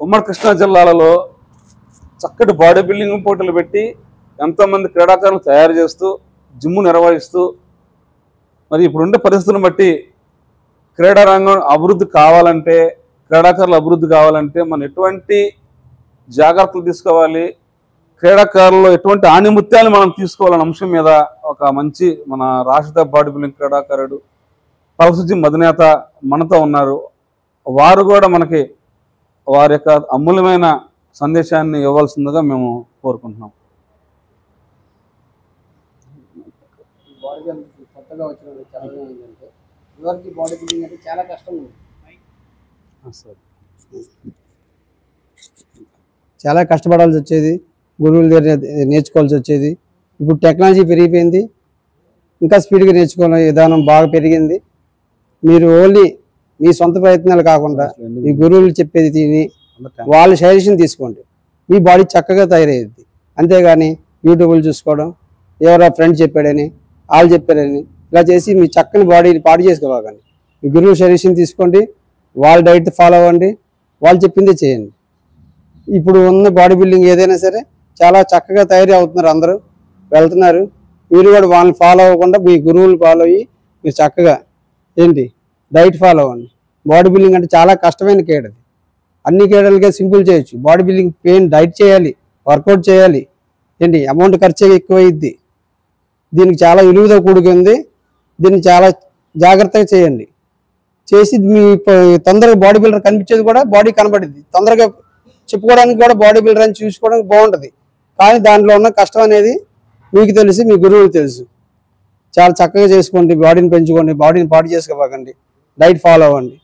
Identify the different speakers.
Speaker 1: ఉమ్మడి కృష్ణా జిల్లాలలో చక్కటి బాడీ బిల్డింగ్ పోటీలు పెట్టి ఎంతోమంది క్రీడాకారులు తయారు చేస్తూ జిమ్ము నిర్వహిస్తూ మరి ఇప్పుడుండే పరిస్థితులను బట్టి క్రీడా రంగం అభివృద్ధి కావాలంటే క్రీడాకారులు అభివృద్ధి కావాలంటే మనం ఎటువంటి జాగ్రత్తలు తీసుకోవాలి, క్రీడాకారుల్లో ఎటువంటి ఆణిముత్యాలు మనం తీసుకోవాలనే అంశం మీద ఒక మంచి మన రాష్ట్ర బాడీ బిల్డింగ్ క్రీడాకారుడు పల్సజిమ్ అధినేత మనతో ఉన్నారు. వారు కూడా మనకి వారి యొక్క అమూల్యమైన సందేశాన్ని ఇవ్వాల్సిందిగా మేము కోరుకుంటున్నాం.
Speaker 2: కొత్తగా వచ్చిన చాలా ఏంటంటే ఇదివరకు బాడీ బిల్డింగ్ అంటే చాలా కష్టం ఉంది, చాలా కష్టపడాల్సి వచ్చేది, గురువుల దగ్గర నేర్చుకోవాల్సి వచ్చేది. ఇప్పుడు టెక్నాలజీ పెరిగిపోయింది, ఇంకా స్పీడ్గా నేర్చుకునే విధానం బాగా పెరిగింది. మీరు ఓన్లీ మీ సొంత ప్రయత్నాలు కాకుండా మీ గురువులు చెప్పేది తిని వాళ్ళ సజెషన్ తీసుకోండి, మీ బాడీ చక్కగా తయారయ్యేది. అంతేగాని యూట్యూబ్లు చూసుకోవడం, ఎవరో ఫ్రెండ్ చెప్పాడని వాళ్ళు చెప్పారని ఇలా చేసి మీ చక్కని బాడీని పాడు చేసుకోవాలండి. మీ గురువు సజెషన్ తీసుకోండి, వాళ్ళ డైట్ ఫాలో అవ్వండి, వాళ్ళు చెప్పిందే చేయండి. ఇప్పుడు ఉన్న బాడీ బిల్డింగ్ ఏదైనా సరే చాలా చక్కగా తయారీ అవుతున్నారు, అందరూ వెళ్తున్నారు. మీరు కూడా వాళ్ళని ఫాలో అవ్వకుండా మీ గురువులు ఫాలో అయ్యి మీరు చక్కగా ఏంటి డైట్ ఫాలో అవ్వండి. బాడీ బిల్డింగ్ అంటే చాలా కష్టమైన క్రీడ, అన్ని క్రీడలుగా సింపుల్ చేయొచ్చు. బాడీ బిల్డింగ్ పెయిన్ డైట్ చేయాలి, వర్కౌట్ చేయాలి, ఏంటి అమౌంట్ ఖర్చు ఎక్కువ అయ్యిద్ది. దీనికి చాలా విలువతో కూడుకుంది, దీన్ని చాలా జాగ్రత్తగా చేయండి. చేసి మీ తొందరగా బాడీ బిల్డర్ కనిపించేది కూడా బాడీ కనబడింది, తొందరగా చెప్పుకోవడానికి కూడా బాడీ బిల్డర్ అని చూసుకోవడానికి బాగుంటుంది. కానీ దాంట్లో ఉన్న కష్టం అనేది మీకు తెలుసు, మీ గురువులకు తెలుసు. చాలా చక్కగా చేసుకోండి, బాడీని పెంచుకోండి, బాడీని పాడు చేసుకోకండి, డైట్ ఫాలో అవ్వండి.